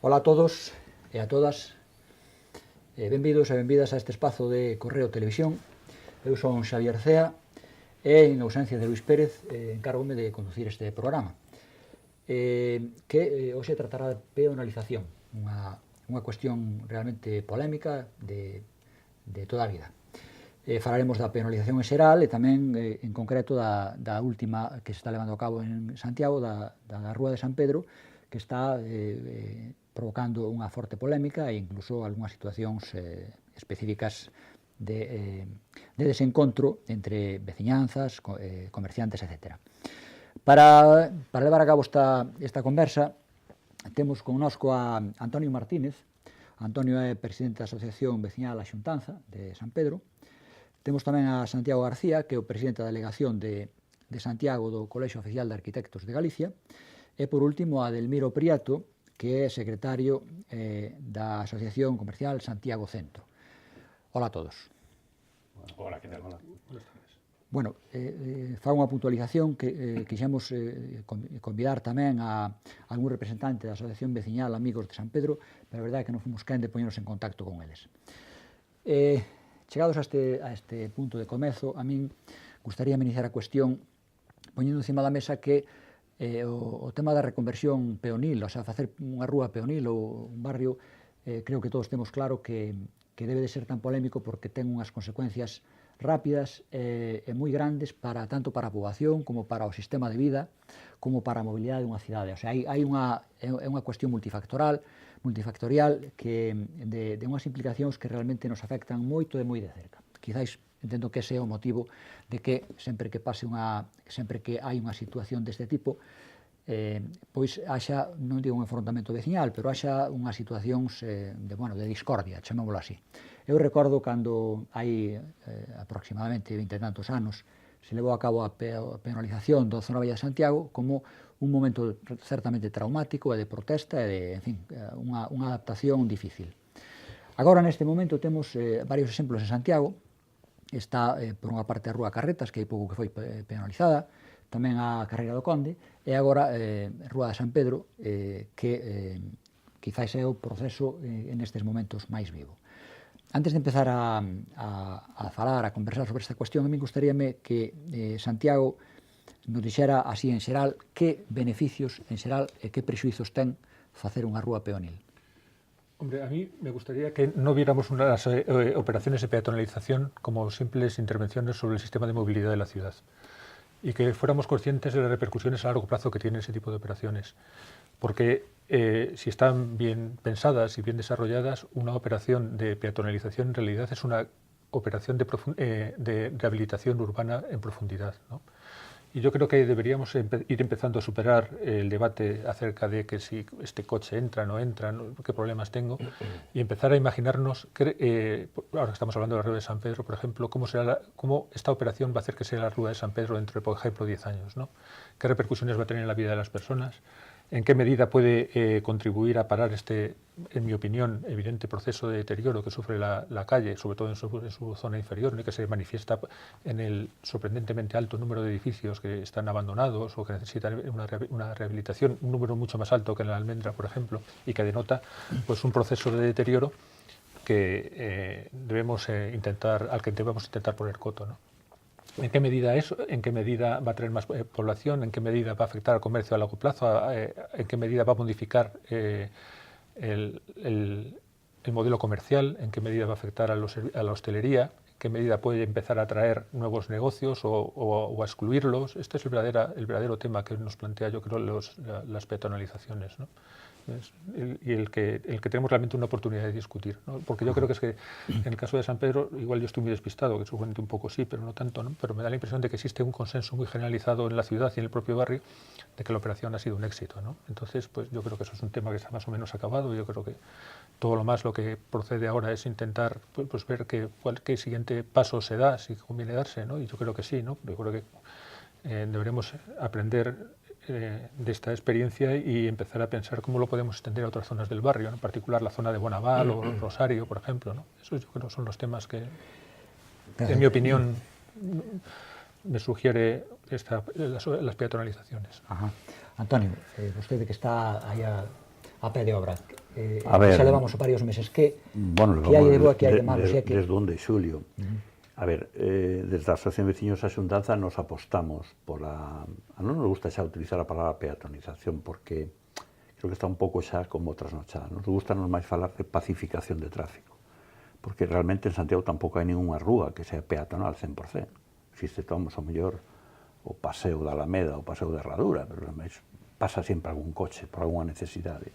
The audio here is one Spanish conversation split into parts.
Ola a todos e a todas, benvidos e benvidas a este espazo de Correo Televisión. Eu son Xavier Cea e, en ausencia de Luis Pérez, encárgome de conducir este programa, que hoxe tratará de peonalización, unha cuestión realmente polémica de toda a vida. Falaremos da penalización en xeral e tamén en concreto da última que se está levando a cabo en Santiago, da Rúa de San Pedro, que está provocando unha forte polémica e incluso algunhas situacións específicas de desencontro entre veciñanzas, comerciantes, etc. Para levar a cabo esta conversa, temos connosco a Antonio Martínez. Antonio é presidente da Asociación Veciñal A Xuntanza de San Pedro. Temos tamén a Santiago García, que é o presidente da delegación de Santiago do Colexio Oficial de Arquitectos de Galicia. E, por último, a Delmiro Prieto, que é secretario da Asociación Comercial Santiago Centro. Hola a todos. Hola, que tal? Hola. Bueno, fago unha puntualización que quixemos convidar tamén a algún representante da Asociación Veciñal Amigos de San Pedro, pero a verdade é que non fomos quen de poñernos en contacto con eles. Chegados a este punto de comezo, a min gustaría iniciar a cuestión poñendo encima da mesa que o tema da reconversión peonil, o sea, facer unha rúa peonil ou un barrio, creo que todos temos claro que debe de ser tan polémico porque ten unhas consecuencias rápidas e moi grandes tanto para a poboación como para o sistema de vida, como para a mobilidade dunha cidade. O sea, é unha cuestión multifactorial que de unhas implicacións que realmente nos afectan moito e moi de cerca. Quizáis entendo que ese é o motivo de que sempre que hai unha situación deste tipo, pois haxa, non digo un enfrontamento veciñal, pero haxa unhas situacións de discordia, chamémolo así. Eu recordo cando hai aproximadamente 20 e tantos anos se levou a cabo a penalización da Zona Vella de Santiago como un momento certamente traumático e de protesta e de, en fin, unha adaptación difícil. Agora, neste momento, temos varios exemplos en Santiago. Está, por unha parte, a Rúa Carretas, que hai pouco que foi penalizada, tamén a Carreira do Conde, e agora Rúa de San Pedro, que quizás é o proceso nestes momentos máis vivo. Antes de empezar a falar, a conversar sobre esta cuestión, a mí gustaríame que Santiago nos dixera así en xeral que beneficios en xeral e que prexuizos ten facer unha rúa peonil. Hombre, a mí me gustaría que no viéramos unas operaciones de peatonalización como simples intervenciones sobre el sistema de movilidad de la ciudad y que fuéramos conscientes de las repercusiones a largo plazo que tienen ese tipo de operaciones. Porque si están bien pensadas y bien desarrolladas, una operación de peatonalización en realidad es una operación de rehabilitación urbana en profundidad, ¿no? Y yo creo que deberíamos ir empezando a superar el debate acerca de que si este coche entra, no entra, qué problemas tengo, y empezar a imaginarnos, ahora que estamos hablando de la Rúa de San Pedro, por ejemplo, cómo esta operación va a hacer que sea la Rúa de San Pedro dentro de, por ejemplo, 10 años, ¿no? ¿Qué repercusiones va a tener en la vida de las personas? ¿En qué medida puede contribuir a parar este, en mi opinión, evidente proceso de deterioro que sufre la calle, sobre todo en su zona inferior, ¿no? Que se manifiesta en el sorprendentemente alto número de edificios que están abandonados o que necesitan una rehabilitación, un número mucho más alto que en la Almendra, por ejemplo, y que denota pues, un proceso de deterioro que al que debemos intentar poner coto, ¿no? ¿En qué medida eso? ¿En qué medida va a traer más población? ¿En qué medida va a afectar al comercio a largo plazo? ¿En qué medida va a modificar el modelo comercial? ¿En qué medida va a afectar a la hostelería? ¿En qué medida puede empezar a atraer nuevos negocios o a excluirlos? Este es el verdadero tema que nos plantea, yo creo, las peatonalizaciones, ¿no? Y el que tenemos realmente una oportunidad de discutir, ¿no? Porque yo creo que es que en el caso de San Pedro, igual yo estoy muy despistado, que seguramente un poco sí, pero no tanto, ¿no? Pero me da la impresión de que existe un consenso muy generalizado en la ciudad y en el propio barrio de que la operación ha sido un éxito, ¿no? Entonces, pues yo creo que eso es un tema que está más o menos acabado. Yo creo que todo lo que procede ahora es intentar pues ver qué siguiente paso se da, si conviene darse, ¿no? Y yo creo que sí, ¿no? Yo creo que deberemos aprender de esta experiencia y empezar a pensar cómo lo podemos extender a otras zonas del barrio, ¿no? En particular la zona de Bonaval o Rosario, por ejemplo, ¿no? Esos yo creo son los temas que, en mi opinión, me sugiere las peatonalizaciones. Ajá. Antonio, vostede que está aí a pé de obra, xa levamos varios meses. Que hai de boa, que hai de malo? Desde 1 de xulio. A ver, desde a Asociación de Veciños a Xuntanza nos apostamos pola... Non nos gusta xa utilizar a palabra peatonización porque creo que está un pouco xa como trasnochada. Nos gusta máis falar de pacificación de tráfico, porque realmente en Santiago tampouco hai ninguna rúa que sea peatonal 100%. Existe, tomamos, ao mellor, o paseo da Alameda, o paseo da Herradura, pero pasa sempre algún coche por alguna necesidade.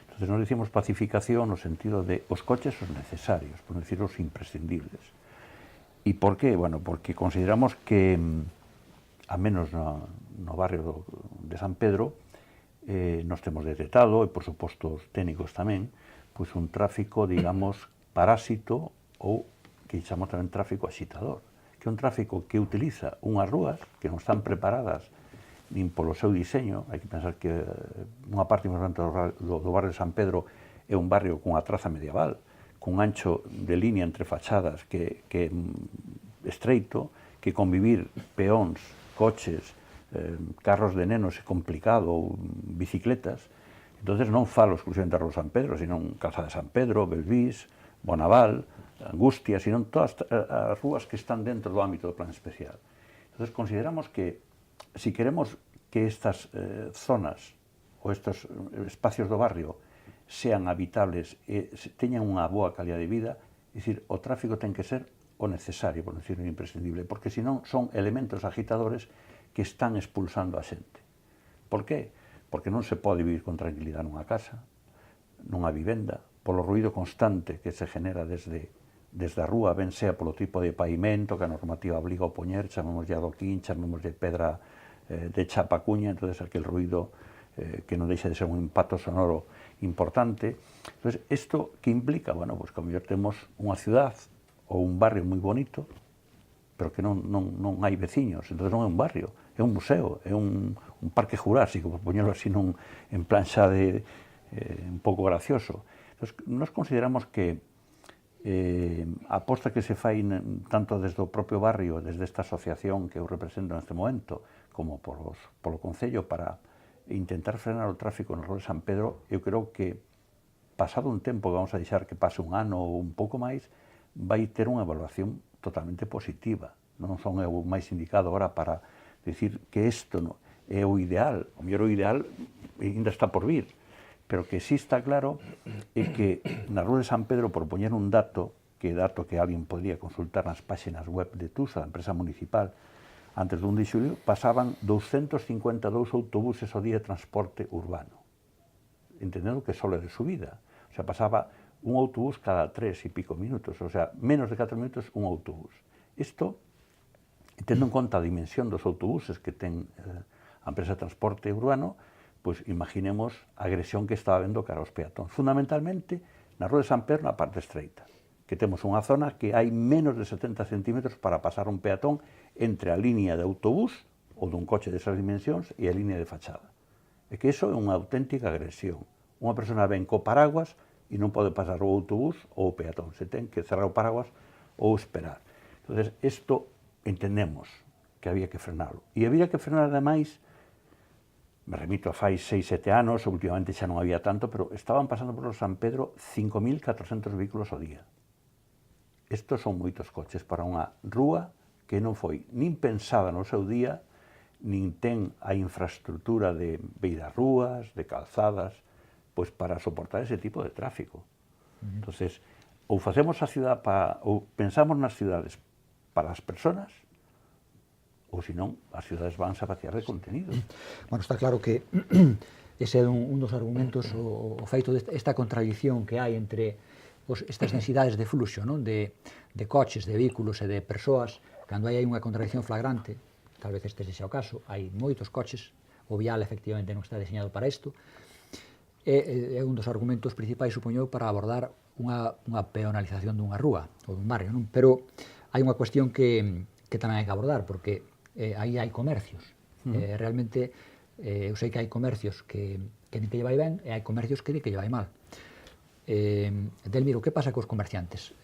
Entonces nos dicimos pacificación no sentido de os coches os necesarios, por decir os imprescindibles. E por qué? Bueno, porque consideramos que, a menos no barrio de San Pedro, nos temos detectado, e por suposto os técnicos tamén, pois un tráfico, digamos, parásito ou que chamamos tamén tráfico axitador, que é un tráfico que utiliza unhas rúas que non están preparadas nin polo seu diseño. Hai que pensar que unha parte importante do barrio de San Pedro é un barrio cunha traza medieval, cun ancho de línea entre fachadas que é estreito, que convivir peóns, coches, carros de nenos é complicado, ou bicicletas. Entonces non falo exclusivamente da Rúa San Pedro, sino Calzada de San Pedro, Belvís, Bonaval, Angustia, sino todas as rúas que están dentro do ámbito do plan especial. Entonces consideramos que si queremos que estas zonas ou estes espacios do barrio sean habitables e teñan unha boa calidad de vida, é dicir, o tráfico ten que ser o necesario, por decirlo imprescindible, porque senón son elementos agitadores que están expulsando a xente. Por qué? Porque non se pode vivir con tranquilidade nunha casa, nunha vivenda, polo ruido constante que se genera desde a rúa, ben sea polo tipo de pavimento que a normativa obliga a poñer, chamémoslle adoquín, chamémoslle pedra de chapa cuña, entonces aquel ruido que non deixa de ser un impacto sonoro importante. Entonces, isto que implica? Bueno, pues que a mellor temos unha ciudad ou un barrio moi bonito, pero que non hai veciños, entonces non é un barrio, é un museo, é un parque jurásico, por poñerlo así en plan xa de un pouco gracioso. Entonces, nos consideramos que a aposta que se fai tanto desde o propio barrio, desde esta asociación que eu represento neste momento, como polo Concello para intentar frenar o tráfico na Rúa de San Pedro, eu creo que pasado un tempo, vamos a deixar que pase un ano ou un pouco máis, vai ter unha evaluación totalmente positiva. Non son eu máis indicado agora para decir que isto é o ideal. O mellor o ideal ainda está por vir, pero que sí está claro é que na Rúa de San Pedro, por poñer un dato que alguén podría consultar nas páxinas web de TUSA, da empresa municipal, antes do 1 de xulio, pasaban 252 autobuses ao día de transporte urbano. Entendendo que só é de subida. O sea, pasaba un autobús cada 3 e pico minutos, o sea, menos de 4 minutos un autobús. Isto, tendo en conta a dimensión dos autobuses que ten a empresa de transporte urbano, pois imaginemos a agresión que estaba vendo cara aos peatóns. Fundamentalmente, na Rúa de San Pedro, na parte estreita, que temos unha zona que hai menos de 70 centímetros para pasar un peatón entre a línea de autobús ou dun coche desas dimensións e a línea de fachada. É que iso é unha auténtica agresión. Unha persona ven co paraguas e non pode pasar o autobús ou o peatón. Se ten que cerrar o paraguas ou esperar. Entón, isto entendemos que había que frenalo. E había que frenar, ademais, me remito a fai 6-7 anos, últimamente xa non había tanto, pero estaban pasando por San Pedro 5.400 vehículos ao día. Estos son moitos coches para unha rúa que non foi nin pensada no seu día, nin ten a infraestructura de beirarrúas, de calzadas, pois para soportar ese tipo de tráfico. Entonces, ou facemos a cidade ou pensamos nas cidades para as personas, ou senón as cidades van a vaciar de contenido. Bueno, está claro que ese é un dos argumentos, o feito desta contradición que hai entre estas densidades de fluxo, non? De coches, de vehículos e de persoas. Cando hai unha contradición flagrante, tal vez este sexa o caso, hai moitos coches, o vial efectivamente non está diseñado para isto, é un dos argumentos principais, supoño, para abordar unha peonalización dunha rúa ou dun barrio, non? Pero hai unha cuestión que tamén hai que abordar, porque aí hai comercios. Realmente, eu sei que hai comercios que nin que lle vai ben e hai comercios que nin que lle vai mal. Delmiro, que pasa cos comerciantes?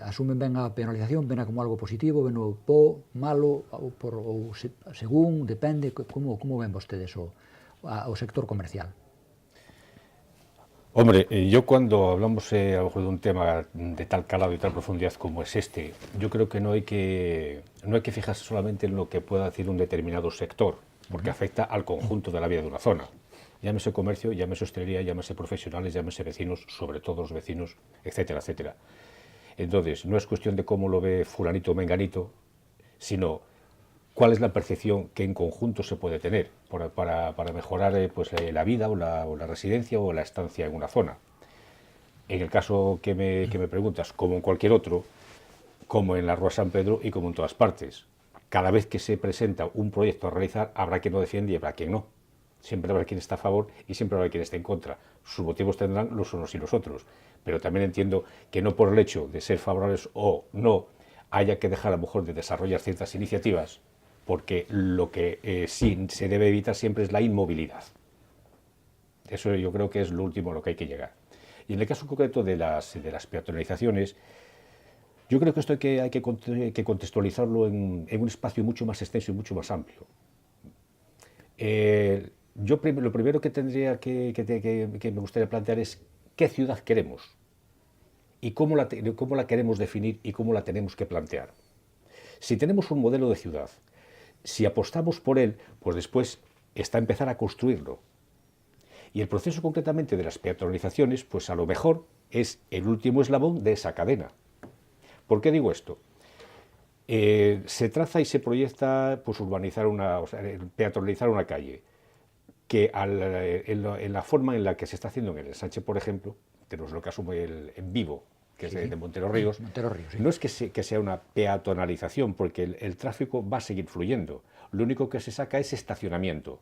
Asumen ben a penalización, ven como algo positivo, ven o malo, ou según, depende, como ven vostedes o sector comercial? Hombre, yo cuando hablamos a lo mejor de un tema de tal calado y tal profundidad como es este, yo creo que no hay que fijarse solamente en lo que pueda decir un determinado sector, porque afecta al conjunto de la vida de una zona. Llámese comercio, llámese hostelería, llámese profesionales, llámese vecinos, sobre todo los vecinos, etcétera, etcétera. Entonces, no es cuestión de cómo lo ve fulanito o menganito, sino cuál es la percepción que en conjunto se puede tener para mejorar la vida o la residencia o la estancia en una zona. En el caso que me preguntas, como en cualquier otro, como en la Rúa San Pedro y como en todas partes, cada vez que se presenta un proyecto a realizar, habrá quien lo defiende y habrá quien no. Siempre habrá quien está a favor y siempre habrá quien esté en contra. Sus motivos tendrán los unos y los otros. Pero también entiendo que no por el hecho de ser favorables o no haya que dejar a lo mejor de desarrollar ciertas iniciativas, porque lo que sí se debe evitar siempre es la inmovilidad. Eso yo creo que es lo último a lo que hay que llegar. Y en el caso concreto de las peatonalizaciones, yo creo que esto hay que contextualizarlo en un espacio mucho más extenso y mucho más amplio. Lo primero que tendría que me gustaría plantear es qué ciudad queremos y cómo la queremos definir y cómo la tenemos que plantear. Si tenemos un modelo de ciudad, si apostamos por él, pues después está empezar a construirlo. Y el proceso concretamente de las peatonalizaciones, pues a lo mejor es el último eslabón de esa cadena. ¿Por qué digo esto? Se traza y se proyecta pues peatonalizar una calle, que en la forma en la que se está haciendo en el ensanche, por ejemplo, tenemos lo que asume en Vivo, que es de Montero Ríos, sí. No es que sea una peatonalización, porque el tráfico va a seguir fluyendo. Lo único que se saca es estacionamiento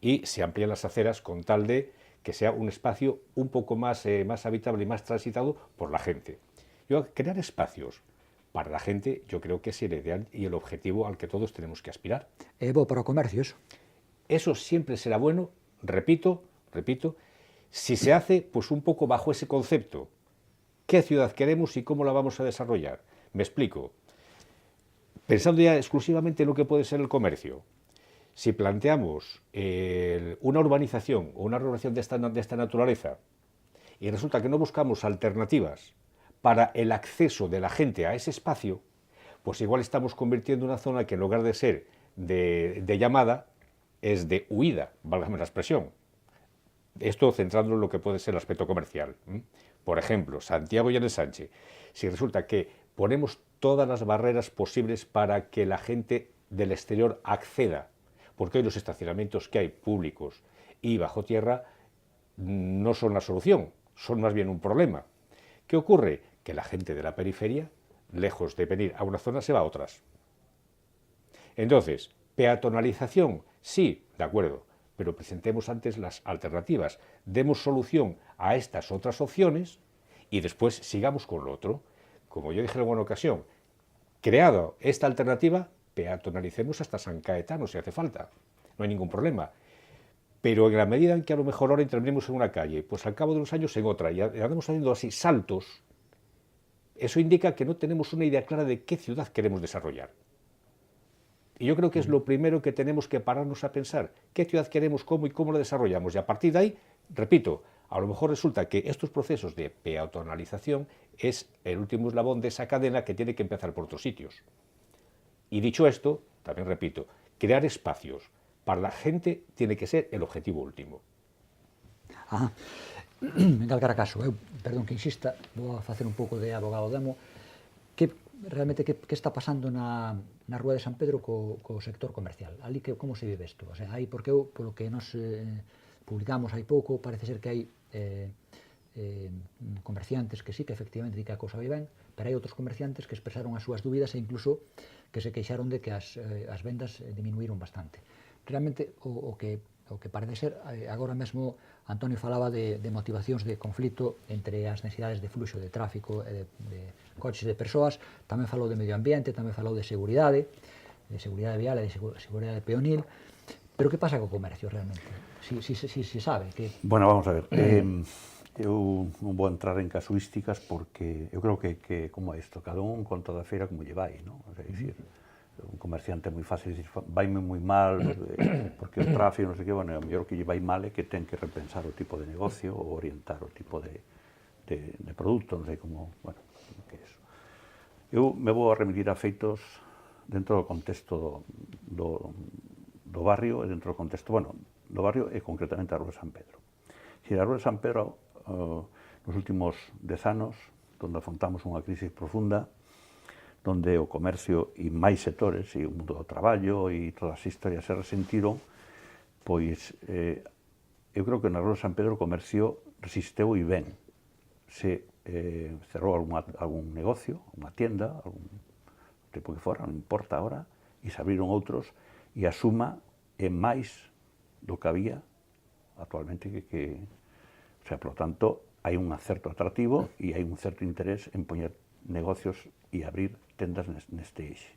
y se amplían las aceras con tal de que sea un espacio un poco más habitable y más transitado por la gente. Crear espacios para la gente yo creo que es el ideal y el objetivo al que todos tenemos que aspirar. Para o comercio, eso. Eso siempre será bueno, repito, si se hace pues un poco bajo ese concepto. ¿Qué ciudad queremos y cómo la vamos a desarrollar? Me explico. Pensando ya exclusivamente en lo que puede ser el comercio, si planteamos una urbanización o una renovación de esta naturaleza y resulta que no buscamos alternativas para el acceso de la gente a ese espacio, pues igual estamos convirtiendo una zona que en lugar de ser de llamada, es de huida, válgame la expresión. Esto centrándolo en lo que puede ser el aspecto comercial. Por ejemplo, Santiago y el Ensanche. Si resulta que ponemos todas las barreras posibles para que la gente del exterior acceda, porque hoy los estacionamientos que hay públicos y bajo tierra no son la solución, son más bien un problema. ¿Qué ocurre? Que la gente de la periferia, lejos de venir a una zona, se va a otras. Entonces, peatonalización, sí, de acuerdo, pero presentemos antes las alternativas, demos solución a estas otras opciones y después sigamos con lo otro. Como yo dije en alguna ocasión, creado esta alternativa, peatonalicemos hasta San Caetano si hace falta, no hay ningún problema. Pero en la medida en que a lo mejor ahora intervenimos en una calle, pues al cabo de unos años en otra, y andamos haciendo así saltos, eso indica que no tenemos una idea clara de qué ciudad queremos desarrollar. Y yo creo que es lo primero que tenemos que pararnos a pensar, qué ciudad queremos, cómo y cómo la desarrollamos. Y a partir de ahí, repito, a lo mejor resulta que estos procesos de peatonalización es el último eslabón de esa cadena que tiene que empezar por otros sitios. Y dicho esto, también repito, crear espacios para la gente tiene que ser el objetivo último. En calquera caso, perdón que insista, vou a facer un pouco de abogado demo, realmente que está pasando na Rúa de San Pedro co sector comercial? Ali como se vive isto? O sea, hai, porque eu, polo que nos publicamos hai pouco, parece ser que hai comerciantes que sí, que efectivamente di que a cousa vai ben, pero hai outros comerciantes que expresaron as súas dúbidas e incluso que se queixaron de que as vendas diminuíron bastante. Realmente, o que parece ser, agora mesmo Antonio falaba de motivacións de conflito entre as necesidades de fluxo de tráfico e de coches de persoas, tamén falou de medio ambiente, tamén falou de seguridade vial e de seguridade peonil, pero que pasa co comercio realmente? Si sabe que... Bueno, vamos a ver, eu non vou entrar en casuísticas porque eu creo que como é isto, cada un con toda a feira como lle vai, non? É dicir, un comerciante é moi fácil dicir, vaime moi mal, porque o tráfico, non sei que, bueno, o mellor que lle vai mal é que ten que repensar o tipo de negocio ou orientar o tipo de produto, non sei como, bueno, que é iso. Eu me vou a remitir a feitos dentro do contexto do barrio e dentro do contexto, bueno, do barrio e concretamente a Rúa de San Pedro. A Rúa de San Pedro, nos últimos 10 anos, onde afrontamos unha crisis profunda, onde o comercio e máis sectores, e o mundo do traballo e todas as historias se resentiron, pois eu creo que na Rúa de San Pedro o comercio resisteu e ben. Se cerrou algún negocio, unha tienda, algún tipo que fora, non importa agora, e se abriron outros, e a suma é máis do que había actualmente o sea, por lo tanto, hai un certo atractivo e hai un certo interés en poñer negocios e abrir tendas neste eixe.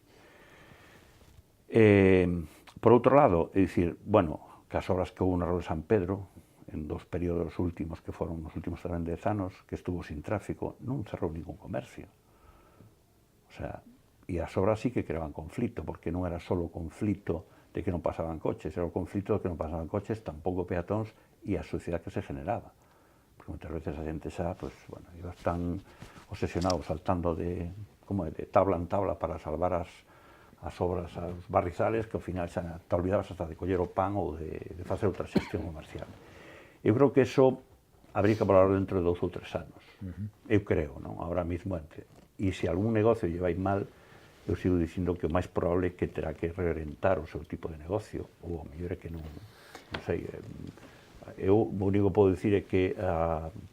Por outro lado, é dicir, bueno, que as obras que houve na Rúa de San Pedro, en dos períodos últimos, que foron nos últimos tamén 10 anos, que estuvo sin tráfico, non cerrou ningún comercio. O sea, e as obras sí que creaban conflito, porque non era só o conflito de que non pasaban coches, era o conflito de que non pasaban coches, tampouco peatóns, e a suciedade que se generaba. Porque moitas veces a xente xa, pues, bueno, ibas tan obsesionado saltando de tabla en tabla para salvar as obras, os barrizales, que ao final xa te olvidabas hasta de coller o pan ou de facer outra xestión comercial. Eu creo que eso habría que valorar dentro de 2 ou 3 anos. Eu creo, non? Ahora mismo, e se algún negocio lle vai mal, eu sigo dicindo que o máis probable é que terá que reorientar o seu tipo de negocio, ou a mellor é que non sei, eu o único que podo dicir é que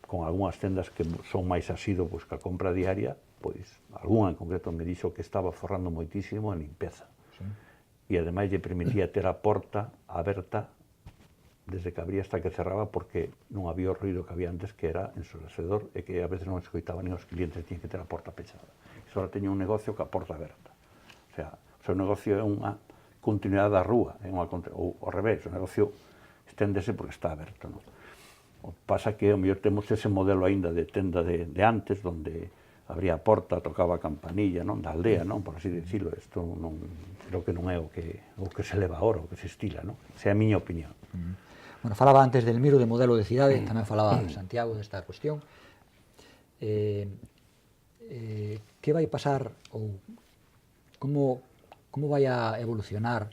con algunhas tendas que son máis asido pois, que a compra diaria, pois algunha en concreto me dixo que estaba forrando moitísimo en limpeza. Sí. E ademais lle permitía ter a porta aberta desde que abría hasta que cerraba, porque non había o ruido que había antes, que era ensordecedor e que a veces non escoitaba nin os clientes, tiñen que ter a porta pechada. Iso ahora teña un negocio que a porta aberta. O sea, o seu negocio é unha continuidade da rúa, ou ao revés, o negocio esténdese porque está aberto. Non? O pasa que, ao mellor, temos ese modelo aínda de tenda de antes, onde abría a porta, tocaba a campanilla, non? Da aldea, non? Por así dicilo. Isto non, creo que non é o que se leva ahora, o que se estila, non? Esa é a miña opinión. Bueno, falaba antes del miro de modelo de cidade, tamén falaba Santiago desta cuestión. Que vai pasar, ou como vai a evolucionar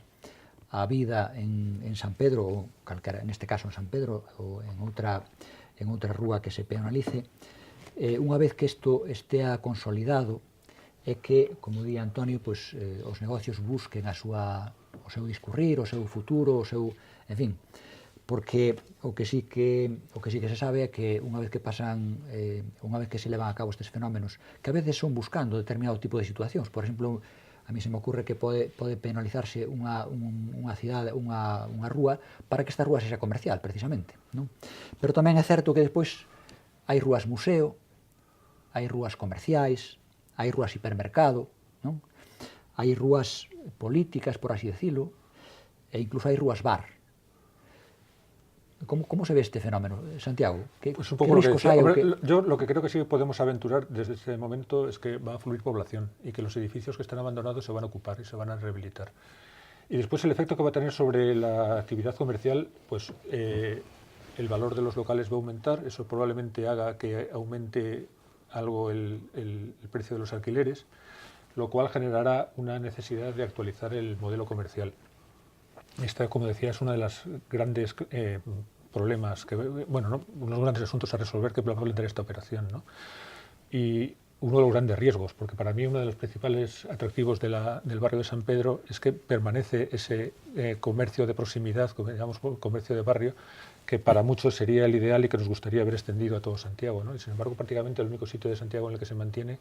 a vida en San Pedro, ou calquera, neste caso en San Pedro, ou en outra rúa que se peonalice, unha vez que isto estea consolidado, é que, como di Antonio, pues, os negocios busquen o seu discurrir, o seu futuro, en fin, porque o que sí que se sabe é que unha vez que se levan a cabo estes fenómenos, que a veces son buscando determinado tipo de situacións, por exemplo, a mí se me ocurre que pode penalizarse unha cidade, unha rúa, para que esta rúa sexa comercial, precisamente, non? Pero tamén é certo que despois hai rúas museo, hai rúas comerciais, hai rúas hipermercado, non? Hai rúas políticas, por así decirlo, e incluso hai rúas bar. ¿Cómo se ve este fenómeno, Santiago? Pues un poco lo que decía. Yo lo que creo que sí podemos aventurar desde este momento es que va a fluir población y que los edificios que están abandonados se van a ocupar y se van a rehabilitar. Y después el efecto que va a tener sobre la actividad comercial, pues el valor de los locales va a aumentar, eso probablemente haga que aumente algo el precio de los alquileres, lo cual generará una necesidad de actualizar el modelo comercial. Esta, como decía, es uno de los grandes problemas, unos grandes asuntos a resolver que va a plantear esta operación, ¿no? Y uno de los grandes riesgos, porque para mí uno de los principales atractivos del barrio de San Pedro es que permanece ese comercio de proximidad, como llamamos comercio de barrio, que para muchos sería el ideal y que nos gustaría ver extendido a todo Santiago, ¿no? Y sin embargo, prácticamente el único sitio de Santiago en el que se mantiene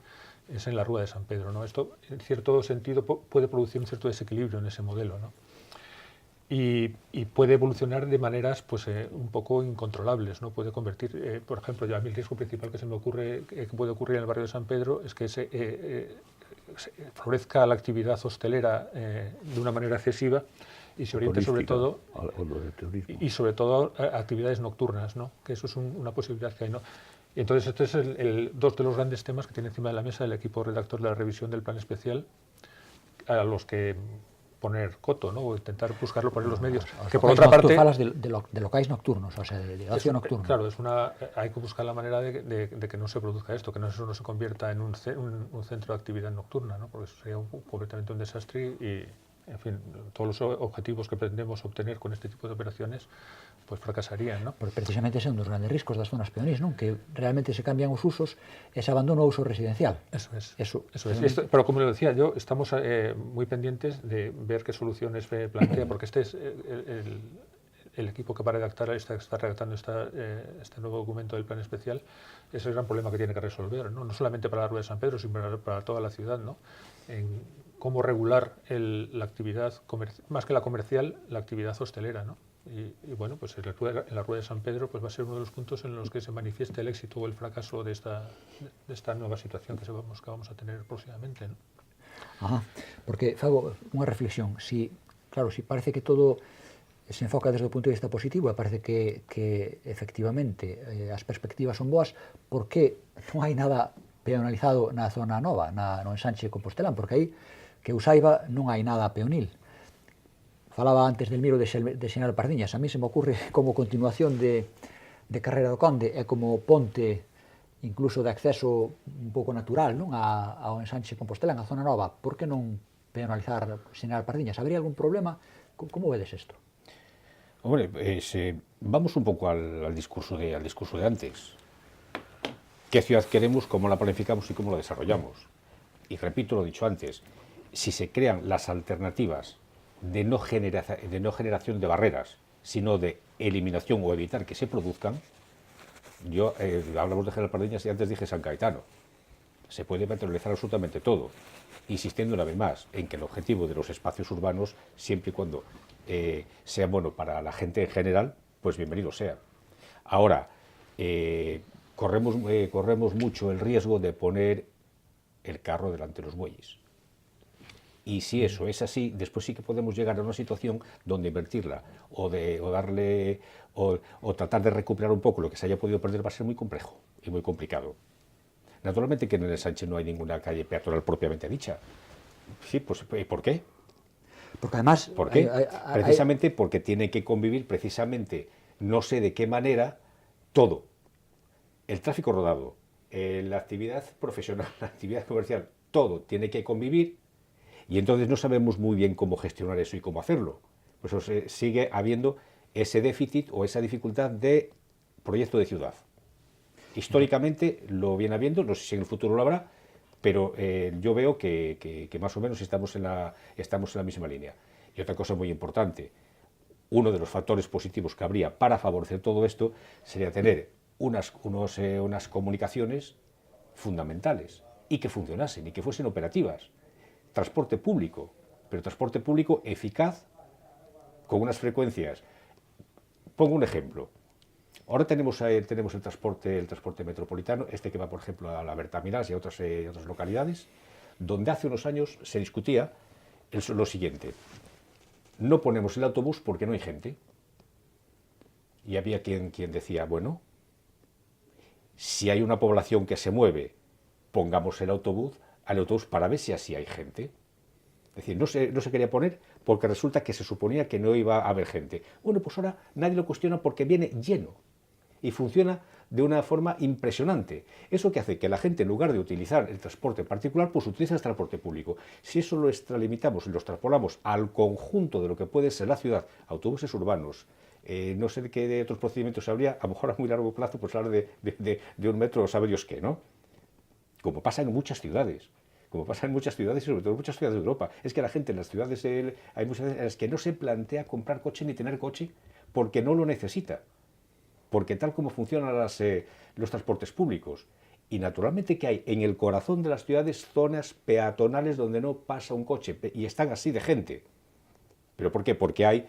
es en la Rúa de San Pedro, ¿no? Esto, en cierto sentido, puede producir un cierto desequilibrio en ese modelo, ¿no? Y puede evolucionar de maneras pues, un poco incontrolables, ¿no? Puede convertir, por ejemplo, a mí el riesgo principal que se me ocurre, que puede ocurrir en el barrio de San Pedro, es que se florezca la actividad hostelera de una manera excesiva y se oriente sobre todo a actividades nocturnas, ¿no? Que eso es una posibilidad que hay, ¿no? Y entonces este es dos de los grandes temas que tiene encima de la mesa el equipo redactor de la revisión del plan especial, los que poner coto, ¿no? O intentar buscarlo por los medios. Que por otra parte... Tú falas de locais nocturnos, o sea, de ocio nocturno. Claro, hay que buscar la manera de que no se produzca esto, que eso no se convierta en un centro de actividad nocturna, ¿no? Porque eso sería completamente un desastre y, en fin, todos los objetivos que pretendemos obtener con este tipo de operaciones pues fracasarían, ¿no? Porque precisamente ese é un dos grandes riscos das zonas peonís, non? Que realmente se cambian os usos e se abandona o uso residencial. Eso es. Pero como le decía yo, estamos muy pendientes de ver qué soluciones plantea, porque este es el equipo que va a redactar, está redactando este nuevo documento del plan especial, es el gran problema que tiene que resolver, ¿no? No solamente para la Rúa de San Pedro, sino para toda la ciudad, ¿no? En cómo regular la actividad, más que la comercial, la actividad hostelera, ¿no? Y bueno, pues en la Rúa de San Pedro pues va a ser uno de los puntos en los que se manifieste el éxito o el fracaso de esta nueva situación que vamos a tener próximamente, ¿no? Ajá, porque fago unha reflexión, claro, si parece que todo se enfoca desde o punto de vista positivo e parece que efectivamente as perspectivas son boas, por que non hai nada peonalizado na zona nova, no ensanche de Compostelán? Porque aí, que eu saiba, non hai nada peonil. Falaba antes del Miro de Xeneral Pardiñas, a mí se me ocurre como continuación de Carrera do Conde e como ponte incluso de acceso un pouco natural, non, ao ensanche Compostelán, a zona nova. Por que non peonalizar Xeneral Pardiñas? Habría algún problema? Como vedes isto? Hombre, vamos un poco al discurso de antes. ¿Qué ciudad queremos, cómo la planificamos y cómo la desarrollamos? Y repito lo dicho antes, si se crean las alternativas de no generación de barreras, sino de eliminación o evitar que se produzcan, hablamos de General Pardiñas y antes dije San Caetano, se puede materializar absolutamente todo, insistiendo una vez más en que el objetivo de los espacios urbanos, siempre y cuando sea bueno para la gente en general, pues bienvenido sea. Ahora, corremos mucho el riesgo de poner el carro delante de los bueyes. Y si eso es así, después sí que podemos llegar a una situación donde invertirla o tratar de recuperar un poco lo que se haya podido perder va a ser muy complejo y muy complicado. Naturalmente que en el ensanche no hay ninguna calle peatonal propiamente dicha. Sí, pues ¿por qué? Porque además... ¿Por qué? Precisamente porque tiene que convivir precisamente, no sé de qué manera, todo. El tráfico rodado, la actividad profesional, la actividad comercial, todo tiene que convivir. Y entonces no sabemos muy bien cómo gestionar eso y cómo hacerlo. Por eso sigue habiendo ese déficit o esa dificultad de proyecto de ciudad. Históricamente lo viene habiendo, no sé si en el futuro lo habrá, pero yo veo que más o menos estamos en la misma línea. Y otra cosa muy importante, uno de los factores positivos que habría para favorecer todo esto sería tener unas comunicaciones fundamentales y que funcionasen y que fuesen operativas. Transporte público, pero transporte público eficaz, con unas frecuencias. Pongo un ejemplo. Ahora tenemos el transporte metropolitano, que va, por ejemplo, a la Bertamiras y a otras localidades, donde hace unos años se discutía lo siguiente: no ponemos el autobús porque no hay gente. Y había quien decía, bueno, si hay una población que se mueve, pongamos el autobús para ver si así hay gente. Es decir, no se quería poner porque resulta que se suponía que no iba a haber gente. Bueno, pues ahora nadie lo cuestiona porque viene lleno y funciona de una forma impresionante. Eso que hace que la gente, en lugar de utilizar el transporte particular, pues utiliza el transporte público. Si eso lo extralimitamos y lo extrapolamos al conjunto de lo que puede ser la ciudad, autobuses urbanos, no sé de qué otros procedimientos habría, a lo mejor a muy largo plazo, pues hablar de un metro o sabe Dios qué, ¿no? Como pasa en muchas ciudades. Como pasa en muchas ciudades y sobre todo en muchas ciudades de Europa. Es que la gente en las ciudades, hay muchas veces en las que no se plantea comprar coche ni tener coche porque no lo necesita. Porque tal como funcionan los transportes públicos. Y naturalmente que hay en el corazón de las ciudades zonas peatonales donde no pasa un coche y están así de gente. ¿Pero por qué? Porque hay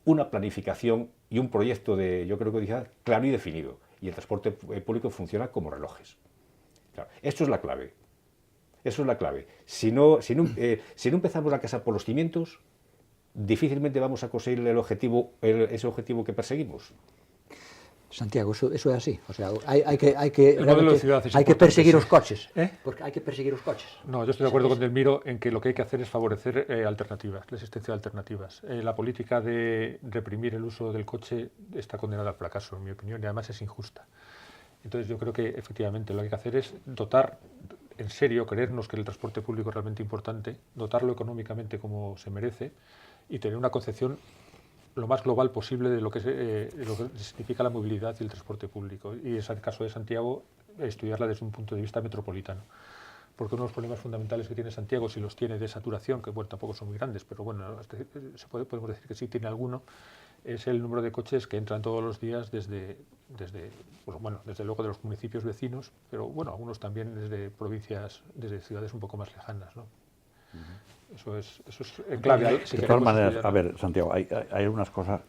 una planificación y un proyecto yo creo que claro y definido. Y el transporte público funciona como relojes. Claro, esto es la clave. Eso es la clave. Si no empezamos a casar por los cimientos, difícilmente vamos a conseguir ese objetivo que perseguimos. Santiago, eso é así. O sea, hai que modelo de ciudad es hai que importante, perseguir sí. os coches. ¿Eh? Porque hai que perseguir os coches. No, yo estoy de acuerdo con Delmiro en que lo que hay que hacer es favorecer alternativas, la existencia de alternativas. La política de reprimir el uso del coche está condenada al fracaso, en mi opinión, y además es injusta. Entonces yo creo que efectivamente lo que hay que hacer es dotar, en serio, creernos que el transporte público es realmente importante, dotarlo económicamente como se merece y tener una concepción lo más global posible de lo que significa la movilidad y el transporte público. Y es el caso de Santiago, estudiarla desde un punto de vista metropolitano. Porque uno de los problemas fundamentales que tiene Santiago, si los tiene de saturación, que bueno, tampoco son muy grandes, pero bueno, podemos decir que sí tiene alguno, es el número de coches que entran todos los días desde luego de los municipios vecinos, pero bueno, algunos también desde provincias, desde ciudades un poco más lejanas, ¿no? Eso es clave. De todas maneras, a ver, Santiago, hay algunas cosas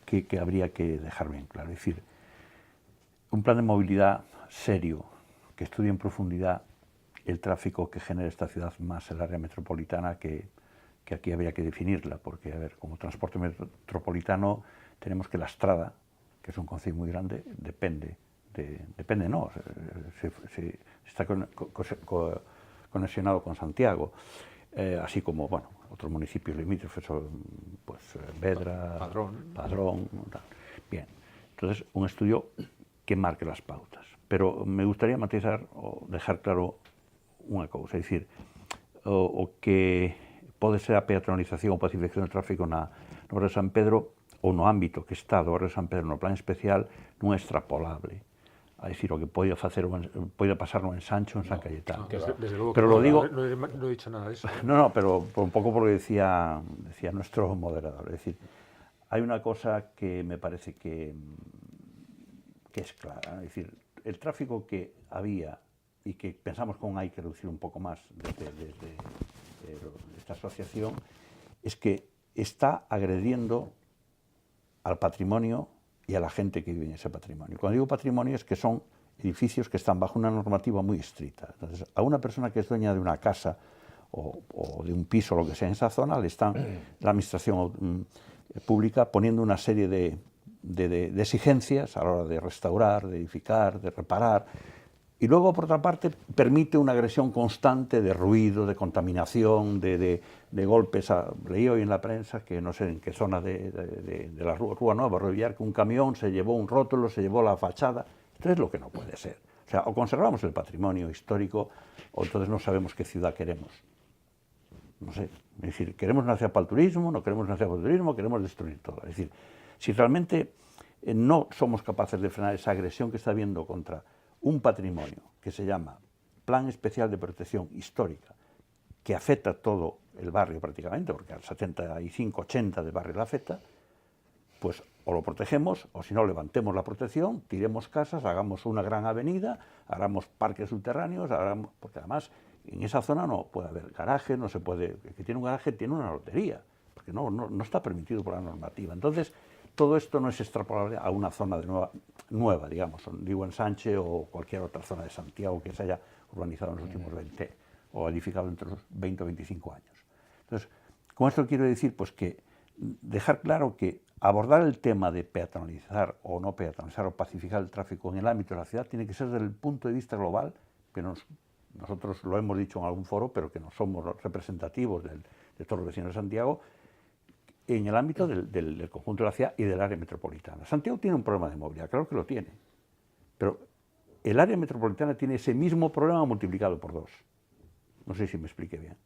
que habría que dejar bien claro. Es decir, un plan de movilidad serio, que estudie en profundidad el tráfico que genera esta ciudad más el área metropolitana, que aquí habría que definirla, porque, a ver, como transporte metropolitano tenemos que la Estrada, que es un concello muy grande, depende no, está conexionado con Santiago, así como, bueno, otros municipios limítrofes, pues Vedra, Padrón, tal. Bien, entonces un estudio que marque las pautas, pero me gustaría matizar o dejar claro unha cousa, é dicir, o que pode ser a peatonalización ou pacificación do tráfico no barrio de San Pedro ou no ámbito que está do barrio de San Pedro no plan especial non é extrapolable. A decir, o que pode pasar no Ensancho, en San Cayetano. Desde luego, pero lo digo, no he dicho nada de eso. No, pero un poco por lo que decía nuestro moderador. Es decir, hay una cosa que me parece que es clara. Es decir, el tráfico que había y que pensamos que aún hay que reducir un poco más desde esta asociación, es que está agrediendo al patrimonio y a la gente que vive en ese patrimonio. Cuando digo patrimonio es que son edificios que están bajo una normativa muy estricta. Entonces, a una persona que es dueña de una casa o de un piso, lo que sea, en esa zona, le está la administración pública poniendo una serie de exigencias a la hora de restaurar, de edificar, de reparar. Y luego, por otra parte, permite una agresión constante de ruido, de contaminación, de golpes. Leí hoy en la prensa que no sé en qué zona de la Rúa Nueva, Villar, que un camión se llevó un rótulo, se llevó la fachada. Esto es lo que no puede ser. O sea, o conservamos el patrimonio histórico o entonces no sabemos qué ciudad queremos. No sé, es decir, ¿queremos una ciudad para el turismo? ¿No queremos una ciudad para el turismo? ¿Queremos destruir todo? Es decir, si realmente no somos capaces de frenar esa agresión que está habiendo contra un patrimonio que se llama Plan Especial de Protección Histórica, que afecta a todo el barrio prácticamente, porque al 75-80 del barrio la afecta, pues o lo protegemos, o si no, levantemos la protección, tiremos casas, hagamos una gran avenida, hagamos parques subterráneos, porque además en esa zona no puede haber garaje, no se puede, el que tiene un garaje tiene una lotería, porque no está permitido por la normativa. Entonces, todo esto no es extrapolable a una zona nueva, digamos, digo Ensanche o cualquier otra zona de Santiago que se haya urbanizado en los últimos 20 o edificado entre los 20 o 25 años. Entonces, con esto quiero decir pues que dejar claro que abordar el tema de peatonalizar o no peatonalizar o pacificar el tráfico en el ámbito de la ciudad tiene que ser desde el punto de vista global, que nosotros lo hemos dicho en algún foro, pero que no somos representativos de todos los vecinos de Santiago, en el ámbito del conjunto de la ciudad y del área metropolitana. Santiago tiene un problema de movilidad, claro que lo tiene, pero el área metropolitana tiene ese mismo problema multiplicado por 2. No sé si me expliqué bien.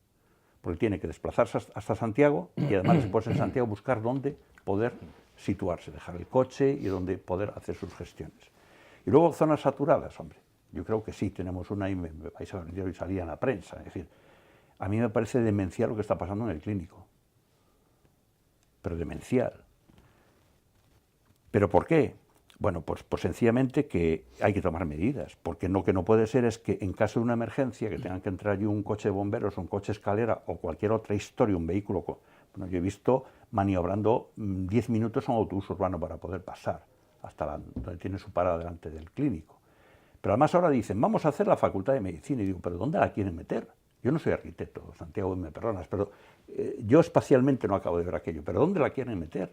Porque tiene que desplazarse hasta Santiago y además después en Santiago buscar dónde poder situarse, dejar el coche y dónde poder hacer sus gestiones. Y luego zonas saturadas, hombre. Yo creo que sí, tenemos una, y me vais a ver, hoy salía en la prensa. Es decir, a mí me parece demencial lo que está pasando en el Clínico. Pero demencial. ¿Pero por qué? Bueno, pues sencillamente que hay que tomar medidas, porque lo que no puede ser es que en caso de una emergencia, que tengan que entrar allí un coche de bomberos, un coche escalera o cualquier otra historia, un vehículo, bueno, yo he visto maniobrando 10 minutos un autobús urbano para poder pasar hasta donde tiene su parada delante del Clínico. Pero además ahora dicen, vamos a hacer la Facultad de Medicina, y digo, ¿pero dónde la quieren meter? Yo no soy arquitecto, Santiago, me perdonas, pero yo espacialmente no acabo de ver aquello, pero ¿dónde la quieren meter?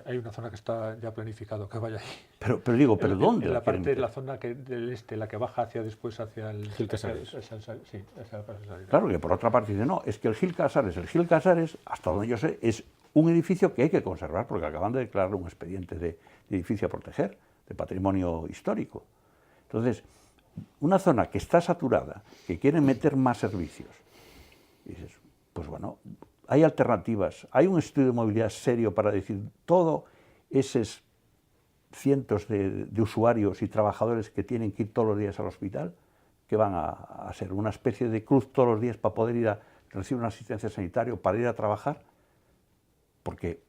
Hay una zona que está ya planificado, que vaya ahí. Pero digo, ¿pero dónde? En la parte de quieren la meter? zona del este, la que baja después hacia el... Gil Casares. Sí, hacia el Paso Salida. Claro que por otra parte dice, no, es que el Gil Casares, hasta donde yo sé, es un edificio que hay que conservar, porque acaban de declarar un expediente de edificio a proteger, de patrimonio histórico. Entonces, una zona que está saturada, que quiere meter más servicios, y dices, pues bueno, hay alternativas, hay un estudio de movilidad serio para decir todo esos cientos de usuarios y trabajadores que tienen que ir todos los días al hospital, que van a ser una especie de cruz todos los días para poder ir a recibir una asistencia sanitaria, para ir a trabajar, porque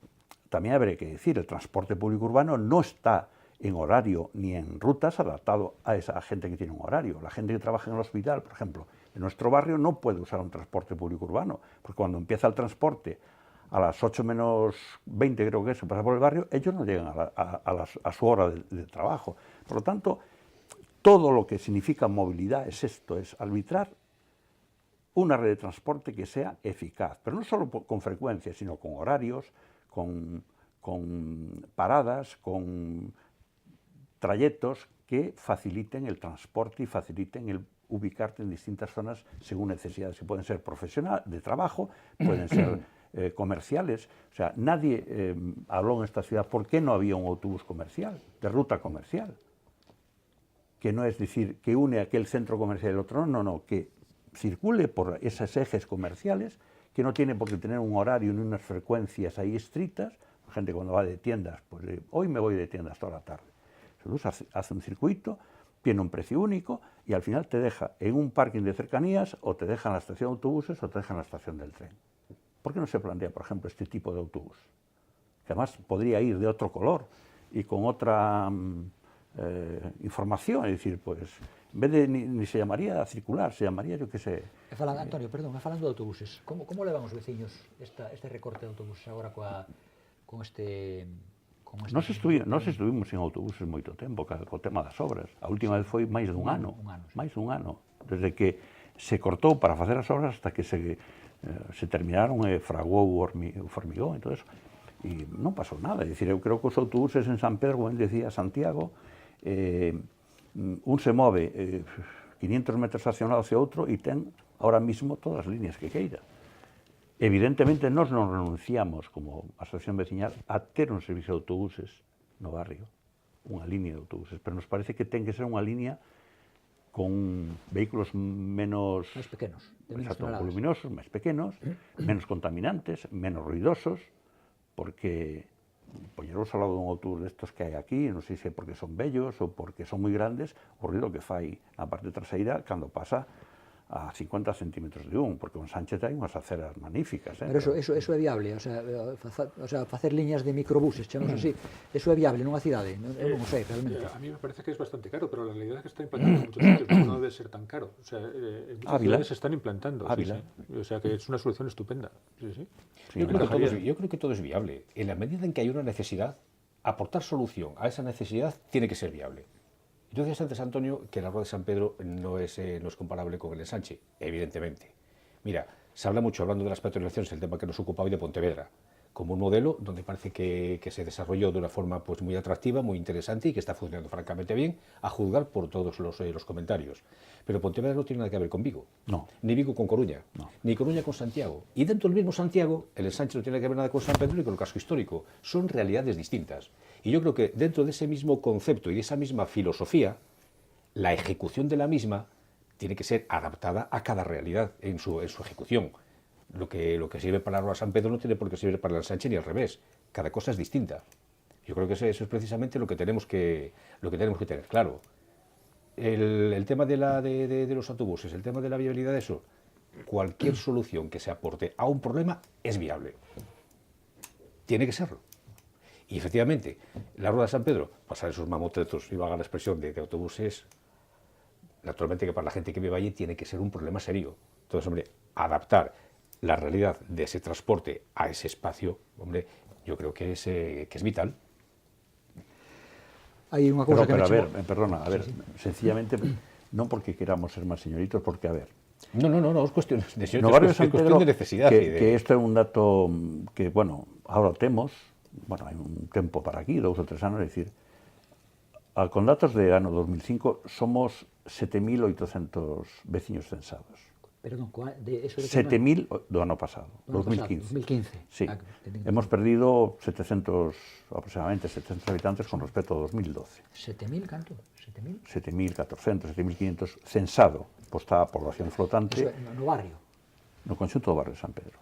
también habría que decir, el transporte público urbano no está en horario ni en rutas adaptado a esa gente que tiene un horario. La gente que trabaja en el hospital, por ejemplo, en nuestro barrio no puede usar un transporte público urbano, porque cuando empieza el transporte a las 8 menos 20, creo que es, pasa por el barrio, ellos no llegan a su hora de trabajo. Por lo tanto, todo lo que significa movilidad es esto, es arbitrar una red de transporte que sea eficaz, pero no solo con frecuencia, sino con horarios, con paradas, con trayectos que faciliten el transporte y faciliten el ubicarte en distintas zonas según necesidades, que pueden ser profesionales, de trabajo, pueden ser comerciales. O sea, nadie habló en esta ciudad por qué no había un autobús comercial, de ruta comercial, que no es decir que une aquel centro comercial y el otro, no, que circule por esos ejes comerciales, que no tiene por qué tener un horario ni unas frecuencias ahí estrictas. La gente cuando va de tiendas, pues hoy me voy de tiendas toda la tarde. Se hace un circuito, tiene un precio único y al final te deja en un parking de cercanías o te deja en la estación de autobuses o te deja en la estación del tren. ¿Por qué no se plantea, por ejemplo, este tipo de autobús? Que además podría ir de otro color y con otra información, es decir, pues en vez de ni se llamaría circular, se llamaría, yo qué sé... Antonio, perdón, falando de autobuses, como levan os veciños este recorte de autobuses agora con este... Nós estuvimos en autobuses moito tempo, co tema das obras. A última vez foi máis dun ano. Máis dun ano. Desde que se cortou para facer as obras hasta que se terminaron e fragou o formigón e todo eso. E non pasou nada. É dicir, eu creo que os autobuses en San Pedro, como decía Santiago, un se move 500 metros hacia un lado hacia outro e ten ahora mismo todas as líneas que queira. Evidentemente, nós non renunciamos, como asociación veciñal, a ter un servicio de autobuses no barrio, unha línea de autobuses, pero nos parece que ten que ser unha línea con vehículos menos... máis pequenos, voluminosos, máis pequenos, menos contaminantes, menos ruidosos, porque poñeros ao lado dun autobús destos que hai aquí, non sei se porque son bellos ou porque son moi grandes, o ruido que fai na parte traseira cando pasa a 50 centímetros de porque con Sánchez hai unhas aceras magníficas. Pero eso é viable, o sea, facer liñas de microbuses, chamamos así, eso é viable nunha cidade, eu non sei, realmente. A mí me parece que es bastante caro, pero la realidad es que está implantando en muchos sitios, no debe ser tan caro. O sea, en muchas ciudades se están implantando. Sí. O sea, que es una solución estupenda. Sí. Yo creo que todo es viable. En la medida en que hay una necesidad, aportar solución a esa necesidad tiene que ser viable. Tú decías antes, Antonio, que la Rúa de San Pedro no es comparable con el ensanche, evidentemente. Mira, se habla mucho, hablando de las peatonalizaciones, el tema que nos ocupa hoy de Pontevedra, como un modelo donde parece que se desarrolló de una forma pues, muy atractiva, muy interesante y que está funcionando francamente bien, a juzgar por todos los comentarios. Pero Pontevedra no tiene nada que ver con Vigo, no. Ni Vigo con Coruña, no. Ni Coruña con Santiago. Y dentro del mismo Santiago, el ensanche no tiene que ver nada con San Pedro ni con el casco histórico. Son realidades distintas. Y yo creo que dentro de ese mismo concepto y de esa misma filosofía, la ejecución de la misma tiene que ser adaptada a cada realidad en su ejecución. Lo que sirve para la Rúa de San Pedro no tiene por qué servir para el ensanche ni al revés. Cada cosa es distinta. Yo creo que eso es precisamente lo que tenemos que tener claro. El tema de los autobuses, el tema de la viabilidad de eso, cualquier solución que se aporte a un problema es viable. Tiene que serlo. Y efectivamente, la Rúa de San Pedro, pasar esos mamotretos, y valga la expresión, de autobuses, naturalmente que para la gente que vive allí tiene que ser un problema serio. Entonces, hombre, adaptar la realidad de ese transporte a ese espacio, hombre, yo creo que es vital. Hay unha cousa pero a ver, perdona, sencillamente, non porque queramos ser máis señoritos, porque, a ver... No, es cuestión de no barrio de San Pedro, de necesidad. Que isto é un dato que, bueno, ahora temos, bueno, hai un tempo para aquí, 2 ou 3 anos, é dicir, con datos de ano 2005 somos 7.800 veciños censados. Perdón, eso de 7.000 do ano pasado, 2015. 2015. Sí, hemos perdido 700, aproximadamente 700 habitantes con respecto a 2012. 7.000, canto? 7.000? 7.400, 7.500 censado, pois está a población flotante No barrio? no conxunto do barrio de San Pedro.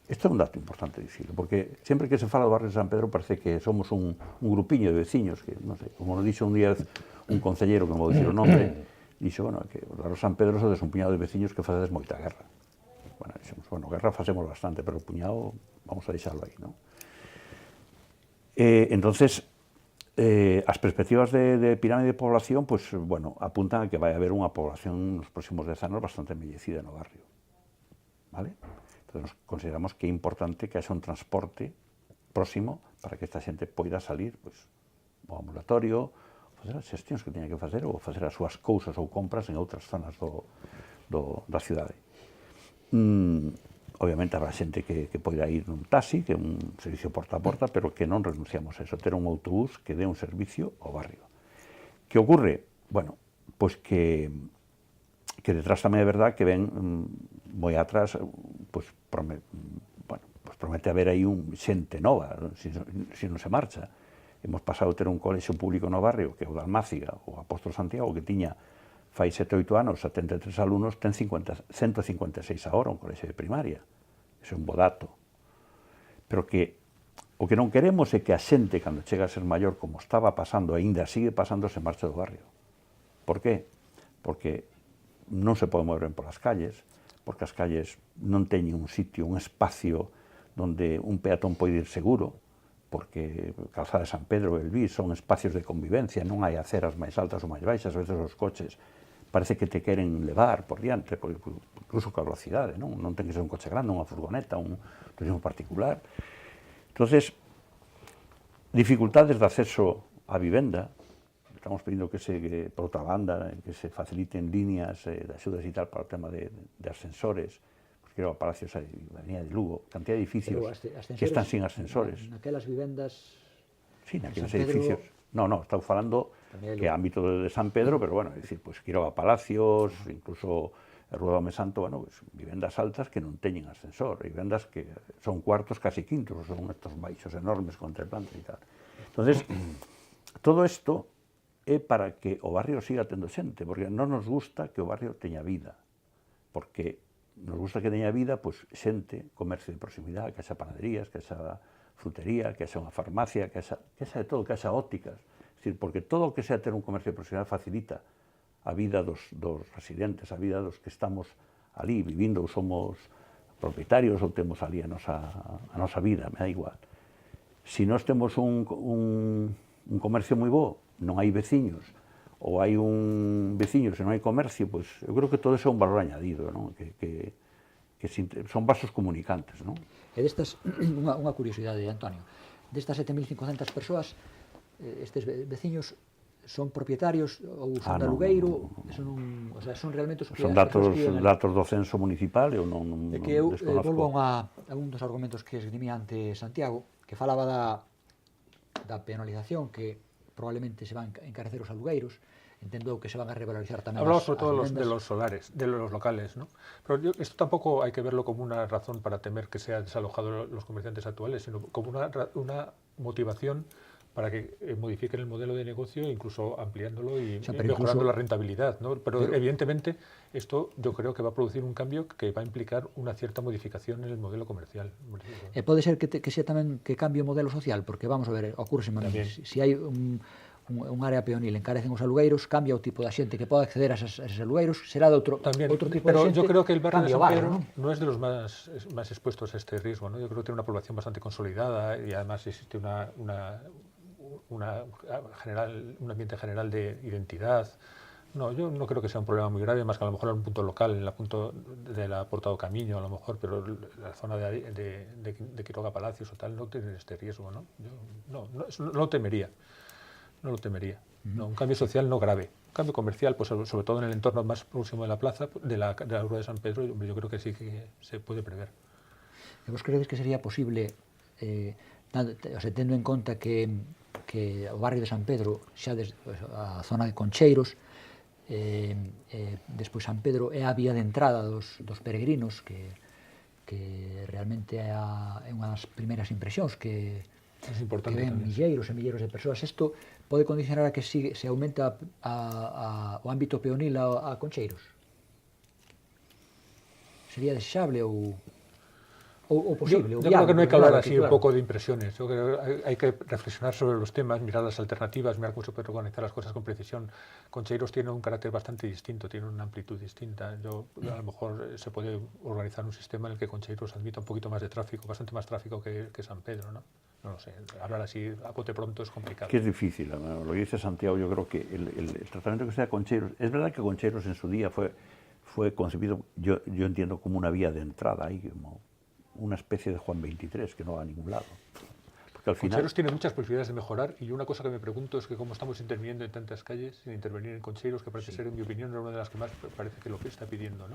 Isto é un dato importante dicirlo, porque sempre que se fala do barrio de San Pedro parece que somos un grupiño de veciños, que, non sei, como nos dixo un día un concelleiro, que non vou dicir o nome, dixo, bueno, que o barrio de San Pedro sodes un puñado de veciños que facedes moita guerra. Bueno, dixemos, bueno, guerra facemos bastante, pero o puñado vamos a deixarlo aí, non? Entonces, as perspectivas de pirámide de población, pues, bueno, apuntan a que vai haber unha población nos próximos 10 anos bastante envellecida no barrio, vale? Entonces, consideramos que é importante que haxa un transporte próximo para que esta xente poida salir, pues, ao ambulatorio, facer as xestións que teña que facer ou facer as súas cousas ou compras en outras zonas da cidade. Obviamente habrá xente que poida ir nun taxi, que é un servicio porta a porta, pero que non renunciamos a eso, ter un autobús que dé un servicio ao barrio. Que ocurre? Bueno, pois que detrás tamén é verdad que ven moi atrás, pois promete haber aí xente nova, se non se marcha. Hemos pasado a ter un colexio público no barrio, que é o da Almáciga, o Apóstolo Santiago, que tiña fai 7 ou 8 anos 73 alumnos, ten 156 agora, un colexio de primaria. Iso é un bo dato. Pero que o que non queremos é que a xente, cando chega a ser maior, como estaba pasando, aínda sigue pasando, se marcha do barrio. Por qué? Porque non se pode mover polas calles, porque as calles non teñen un sitio, un espacio onde un peatón pode ir seguro, porque Calzada de San Pedro e Elvís son espacios de convivencia, non hai aceras máis altas ou máis baixas, a veces os coches parece que te queren levar por diante, incluso coa velocidade, non ten que ser un coche grande, unha furgoneta, un turismo particular. Entonces, dificultades de acceso á vivenda, estamos pedindo que por outra banda, que se faciliten líneas de axudas e tal para o tema de ascensores, creo, a Palacios e a Avenida de Lugo, cantidad de edificios que están sin ascensores. Naquelas vivendas... Sí, naqueles edificios. No, estou falando que é ámbito de San Pedro, pero, bueno, é dicir, pues, Quiroga Palacios, incluso Rua do Home Santo, bueno, pues, vivendas altas que non teñen ascensor, vivendas que son cuartos casi quintos, son estos baixos enormes contemplantes e tal. Entonces, todo isto é para que o barrio siga tendo xente, porque non nos gusta que o barrio teña vida, porque nos gusta que teña vida, pois, xente, comercio de proximidade, que haxa panaderías, que haxa frutería, que haxa unha farmacia, que haxa de todo, que haxa ópticas. Es decir, porque todo o que sea ter un comercio de proximidade facilita a vida dos residentes, a vida dos que estamos ali vivindo ou somos propietarios ou temos ali a nosa vida, me da igual. Se nós temos un comercio moi bo, non hai veciños, ou hai un veciño se non hai comercio, pois eu creo que todo iso é un valor añadido, non? Que son vasos comunicantes, non? E destas, unha curiosidade, Antonio, destas 7.500 persoas, estes veciños son propietarios ou son de alugueiro? Son realmente os que... Son datos do censo municipal, eu non desconozco. É que eu volvo a un dos argumentos que esgrimía ante Santiago, que falaba da penalización que probablemente se van a encarecer os alugueiros, entendo que se van a revalorizar tamén Hablamos sobre todo de los solares, de los locales, ¿no? Pero esto tampoco hay que verlo como una razón para temer que sean desalojados los comerciantes actuales, sino como una motivación para que modifiquen el modelo de negocio, incluso ampliándolo y mejorando la rentabilidad, ¿no? Pero evidentemente esto yo creo que va a producir un cambio que va a implicar una cierta modificación en el modelo comercial. Pode ser que sea tamén que cambie o modelo social, porque vamos a ver, ocurre se hai un área peonil, encarecen os alugueiros, cambia o tipo de xente que pode acceder a esos alugueiros, será de outro tipo de xente. Pero yo creo que el barrio de San Pedro no es de los más expuestos a este riesgo, ¿no? Yo creo que tiene una población bastante consolidada y además existe un ambiente general de identidad. No, yo no creo que sea un problema muy grave, más que a lo mejor en un punto local, en el punto de la Porta do Camiño, a lo mejor, pero la zona de Quiroga Palacios o tal no tiene este riesgo, ¿no? Yo no lo temería. No lo temería. No, un cambio social no grave. Un cambio comercial, pues sobre todo en el entorno más próximo de la plaza, de la Rúa de San Pedro, yo creo que sí que se puede prever. ¿Vos creéis que sería posible tendo en conta que o barrio de San Pedro, xa a zona de Concheiros, despois San Pedro é a vía de entrada dos peregrinos, que realmente é unha das primeiras impresións que ven milleiros e milleiros de persoas. Isto pode condicionar a que se aumenta o ámbito peonil a Concheiros? Sería desexable ou posible? Yo creo que no hay que hablar así un poco de impresiones. Yo creo que hay que reflexionar sobre los temas, mirar las alternativas, mirar cómo se pueden organizar las cosas con precisión. Concheiros tiene un carácter bastante distinto, tiene una amplitud distinta. A lo mejor se puede organizar un sistema en el que Concheiros admita un poquito más de tráfico, bastante más tráfico que San Pedro, ¿no? No lo sé, hablar así a bote pronto es complicado. Que es difícil, lo que dice Santiago, yo creo que el tratamiento que se da a Concheiros, es verdad que Concheiros en su día fue concebido, yo entiendo, como una vía de entrada, ahí como una especie de Juan 23 que no va a ningún lado. Porque al final Concheiros tiene muchas posibilidades de mejorar, y una cosa que me pregunto es que cómo estamos interviniendo en tantas calles sin intervenir en Concheiros, que parece ser, en mi opinión, una de las que más parece que lo que está pidiendo, ¿no?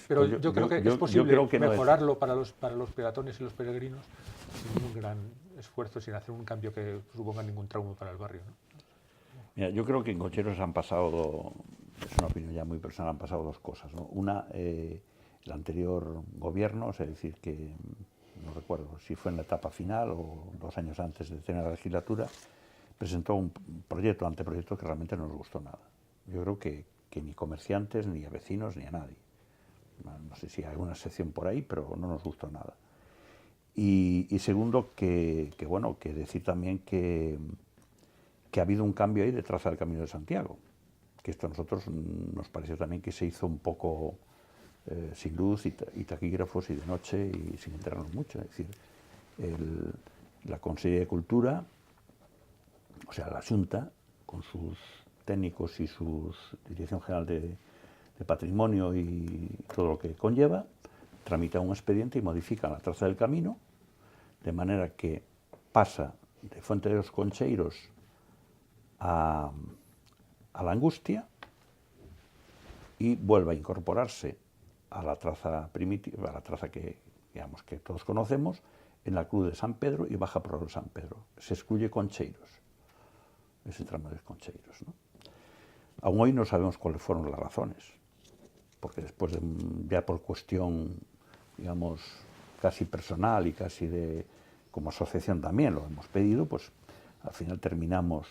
Pero yo creo que es posible mejorarlo para los peatones y los peregrinos sin un gran esfuerzo, sin hacer un cambio que suponga ningún trauma para el barrio, ¿no? Mira, yo creo que en Concheiros han pasado, es una opinión ya muy personal, han pasado dos cosas, ¿no? Una, el anterior gobierno, es decir, que no recuerdo si fue en la etapa final o 2 años antes de tener la legislatura, presentó un anteproyecto que realmente no nos gustó nada. Yo creo que ni comerciantes, ni a vecinos, ni a nadie. No sé si hay alguna excepción por ahí, pero no nos gustó nada. Y segundo, que decir también que ha habido un cambio ahí de traza del Camino de Santiago, que esto a nosotros nos pareció también que se hizo un poco sin luz y taquígrafos y de noche y sin enterarnos mucho. Es decir, la Consellería de Cultura, o sea, la Xunta, con sus técnicos y su Dirección General de Patrimonio y todo lo que conlleva, tramita un expediente y modifica la traza del camino, de manera que pasa de Fuente de los Concheiros a la Angustia y vuelve a incorporarse a la traza primitiva, a la traza que todos conocemos, en la Cruz de San Pedro, y baja por San Pedro. Se excluye Concheiros, ese tramo de Concheiros, ¿no? Aún hoy no sabemos cuáles fueron las razones, porque después ya por cuestión, digamos, casi personal y casi como asociación también lo hemos pedido, pues al final terminamos,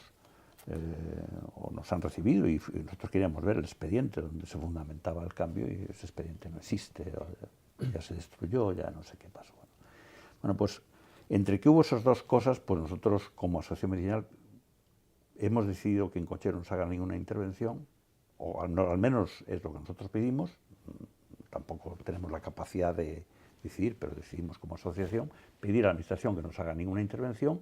o nos han recibido, y nosotros queríamos ver el expediente donde se fundamentaba el cambio, y ese expediente no existe, ya se destruyó, ya no sé qué pasó. Bueno, pues entre que hubo esas dos cosas, pues nosotros como asociación medicinal hemos decidido que en Concheiros no se haga ninguna intervención, o al menos es lo que nosotros pedimos. Tampoco tenemos la capacidad de decidir, pero decidimos como asociación pedir a la Administración que no se haga ninguna intervención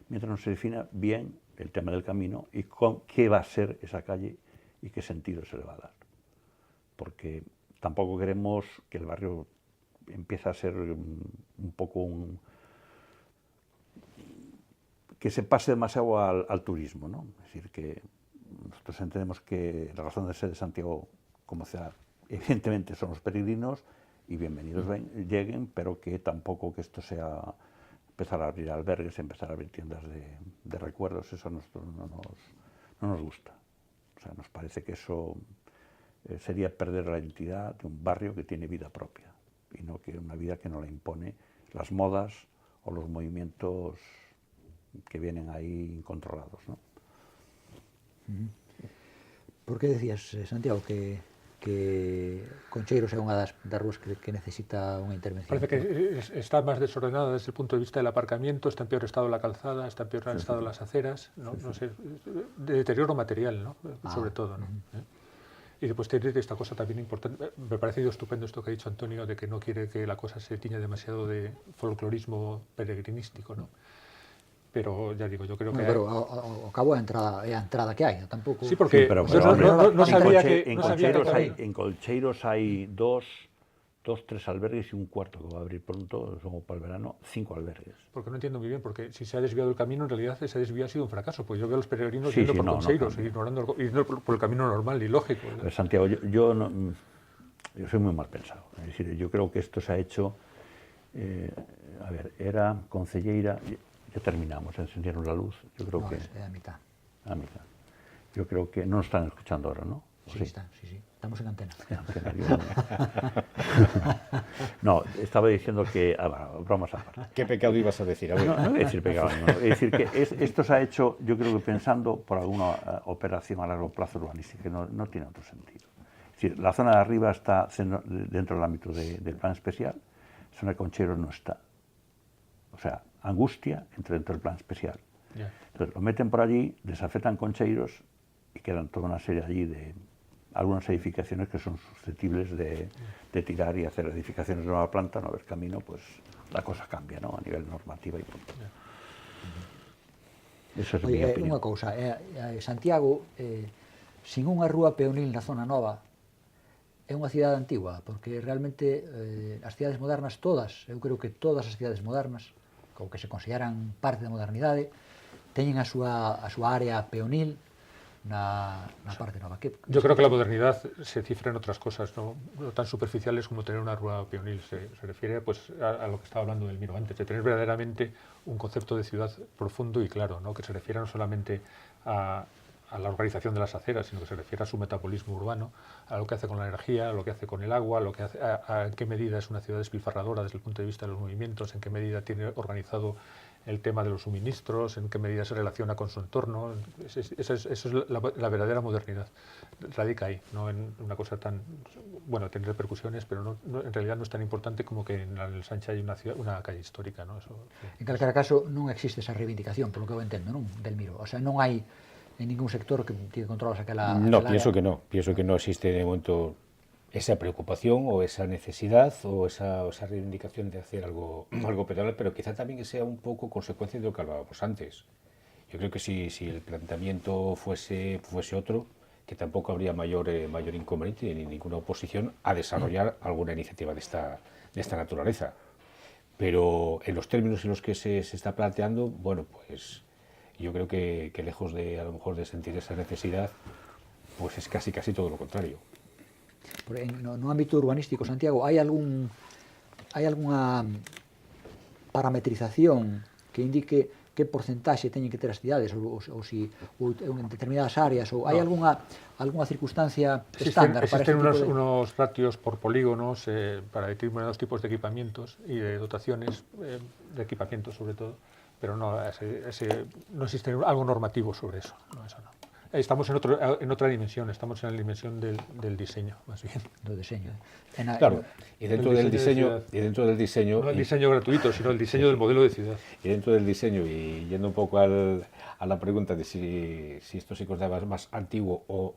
mientras no se defina bien el tema del camino y qué va a ser esa calle y qué sentido se le va a dar. Porque tampoco queremos que el barrio empiece a ser un poco que se pase demasiado al turismo, ¿no? Es decir, que nosotros entendemos que la razón de ser de Santiago como ciudad, evidentemente, son los peregrinos, y bienvenidos lleguen, pero que tampoco que esto sea empezar a abrir albergues, empezar a abrir tiendas de recuerdos. Eso a nosotros no nos gusta. O sea, nos parece que eso sería perder la identidad de un barrio que tiene vida propia, y no que una vida que no la impone las modas o los movimientos que vienen ahí incontrolados, ¿no? Por que decías, Santiago, que Concheiros é unha das rúas que necesita unha intervención? Parece que está más desordenada desde el punto de vista del aparcamiento, está en peor estado la calzada, está en peor estado las aceras, ¿no? No sé, de deterioro material, ¿no? Sobre todo, ¿no? Y después tiene esta cosa también importante. Me parece estupendo esto que ha dicho Antonio, de que no quiere que la cosa se tiña demasiado de folclorismo peregrinístico, ¿no? Pero ya digo, yo creo que... Pero ao cabo é a entrada que hai, tampouco... Sí, porque pero no sabía que... En Concheiros hay dos, tres albergues y un cuarto que va a abrir pronto, como para el verano, 5 albergues. Porque no entiendo muy bien, porque si se ha desviado el camino, en realidad ese desvío ha sido un fracaso, pues yo veo a los peregrinos yendo por Concheiros, yendo por el camino normal y lógico. Santiago, yo soy muy mal pensado. Es decir, yo creo que esto se ha hecho A ver, era concelleira, ya terminamos, encendieron la luz, yo creo que... É a mitad. A mitad. Yo creo que no nos están escuchando ahora, ¿no? ¿O Sí, está, sí, sí. Estamos en antena. No, estaba diciendo que... bromas aparte. ¿Qué pecado ibas a decir? A ver. No, no voy a decir pecado ninguno. Es decir, que esto se ha hecho, yo creo que pensando por alguna operación a largo plazo urbanística, que no tiene otro sentido. Es decir, la zona de arriba está dentro del ámbito del plan especial, zona de Concheros no está. O sea, Angustia entra dentro del plan especial. Ya. Entonces lo meten por allí, desafectan Concheiros y quedan toda una serie allí de algunas edificaciones que son susceptibles de tirar y hacer edificaciones de nueva planta, no haber camino, pues la cosa cambia, ¿no? A nivel normativa y punto. Eso es mi opinión. Unha cousa, Santiago, sin unha rúa peonil na zona nova, é unha cidade antigua, porque realmente as cidades modernas todas, eu creo que todas as cidades modernas, ou que se consideran parte da modernidade, teñen a súa área peonil na parte nova. Yo creo que la modernidad se cifra en otras cosas, no tan superficiales como tener una rúa peonil. Se refiere pues, a lo que estaba hablando Elmiro antes, de tener verdaderamente un concepto de ciudad profundo y claro, ¿no? Que se refiera no solamente a la organización de las aceras, sino que se refiere a su metabolismo urbano, a lo que hace con la energía, a lo que hace con el agua, a en qué medida es una ciudad despilfarradora desde el punto de vista de los movimientos, en qué medida tiene organizado el tema de los suministros, en qué medida se relaciona con su entorno. Eso es la verdadera modernidad. Radica ahí, no en una cosa tan... Bueno, tiene repercusiones, pero en realidad no es tan importante como que en el Ensanche hay una calle histórica, ¿no? Eso, sí. En calquera caso, non existe esa reivindicación, polo que eu entendo, non? Del Miro. O sea, non hai en ningún sector que controlas aquela... No, pienso que no. Pienso que no existe de momento esa preocupación o esa necesidad o esa reivindicación de hacer algo peatonal, pero quizá también que sea un poco consecuencia de lo que hablábamos antes. Yo creo que si el planteamiento fuese otro, que tampoco habría mayor inconveniente ni ninguna oposición a desarrollar alguna iniciativa de esta naturaleza. Pero en los términos en los que se está planteando, bueno, pues yo creo que lejos de a lo mejor de sentir esa necesidad, pues es casi todo lo contrario. No ámbito urbanístico, Santiago, hai algunha parametrización que indique que porcentaxe teñen que ter as cidades ou en determinadas áreas, ou hai algunha circunstancia estándar para este existen tipo de... unos ratios por polígonos para determinados tipos de equipamientos y de dotaciones de equipamientos sobre todo, pero no existe algo normativo sobre eso, no, eso no. Estamos en otra dimensión, estamos en la dimensión del diseño, más bien. Do diseño. Claro, y dentro del diseño... No el diseño gratuito, sino el diseño del modelo de ciudad. Y dentro del diseño, y yendo un poco a la pregunta de si esto se considera más antiguo o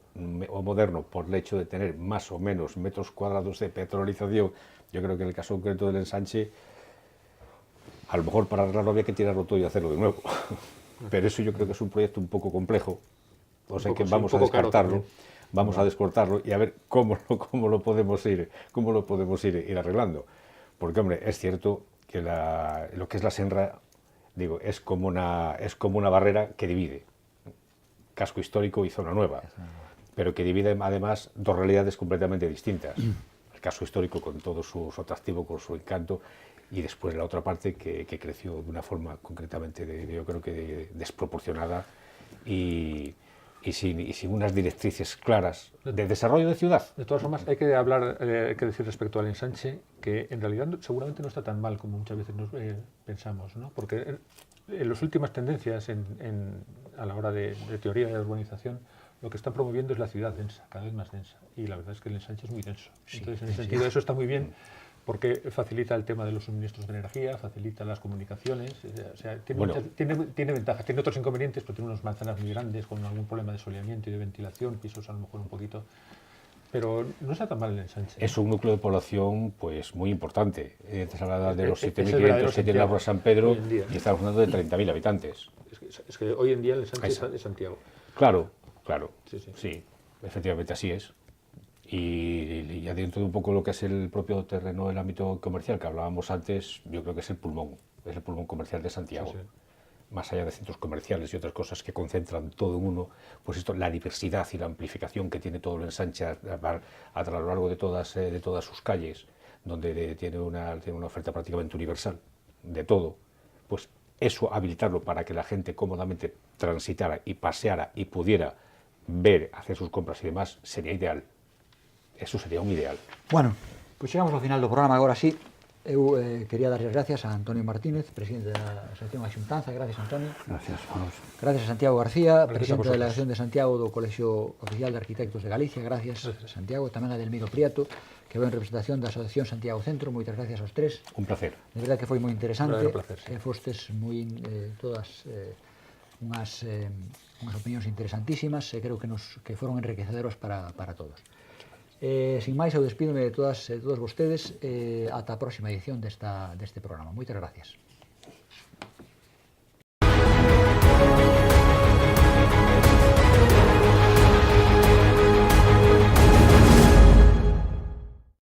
moderno por el hecho de tener más o menos metros cuadrados de peatonalización, yo creo que en el caso concreto del Ensanche, a lo mejor para arreglarlo había que tirarlo todo y hacerlo de nuevo. Pero eso yo creo que es un proyecto un poco complejo. O sea que vamos a descartarlo, a descortarlo y a ver cómo lo podemos ir arreglando. Porque, hombre, es cierto que lo que es la Senra, digo, es como una barrera que divide casco histórico y zona nueva, pero que divide además dos realidades completamente distintas. El casco histórico con todo su atractivo, con su encanto, y después la otra parte que creció de una forma concretamente, yo creo que desproporcionada y sin unas directrices claras de desarrollo de ciudad. De todas formas, hay que decir respecto al Ensanche que en realidad seguramente no está tan mal como muchas veces pensamos, ¿no? Porque en las últimas tendencias a la hora de teoría de urbanización, lo que están promoviendo es la ciudad densa, cada vez más densa, y la verdad es que el Ensanche es muy denso. Sí, entonces, en ese sentido, eso está muy bien, porque facilita el tema de los suministros de energía, facilita las comunicaciones, o sea, tiene ventajas, tiene otros inconvenientes, pero tiene unas manzanas muy grandes con algún problema de soleamiento y de ventilación, pisos a lo mejor un poquito, pero no está tan mal el Ensanche. Es un núcleo de población pues muy importante. Antes hablaba de los 7.500 que tiene la San Pedro y estamos hablando de 30.000 habitantes. Es que hoy en día el Ensanche es Santiago. Claro, sí, efectivamente así es. Y ya dentro de un poco lo que es el propio terreno del ámbito comercial que hablábamos antes, yo creo que es el pulmón comercial de Santiago. Sí. Más allá de centros comerciales y otras cosas que concentran todo en uno, pues esto, la diversidad y la amplificación que tiene todo el Ensanche a lo largo de todas sus calles, donde tiene una oferta prácticamente universal de todo, pues eso habilitarlo para que la gente cómodamente transitara y paseara y pudiera ver, hacer sus compras y demás, sería ideal. Eso sería un ideal. Bueno, pois chegamos ao final do programa agora sí. Eu quería dar as gracias a Antonio Martínez, presidente da Asociación A Xuntanza. Gracias, Antonio. Gracias, vamos. Gracias a Santiago García, Gracias presidente a da vosotros. Delegación de Santiago do Colegio Oficial de Arquitectos de Galicia. Gracias, Santiago. Tamén a Delmiro Prieto, que vai en representación da Asociación Santiago Centro. Moitas gracias aos tres. Un placer. De verdade que foi moi interesante. Un placer, sí. Fostes moi todas unhas opinións interesantísimas e creo que foron enriquecedoras para todos. Sin máis, eu despídome de todas e todos vostedes ata a próxima edición deste programa. Moitas gracias.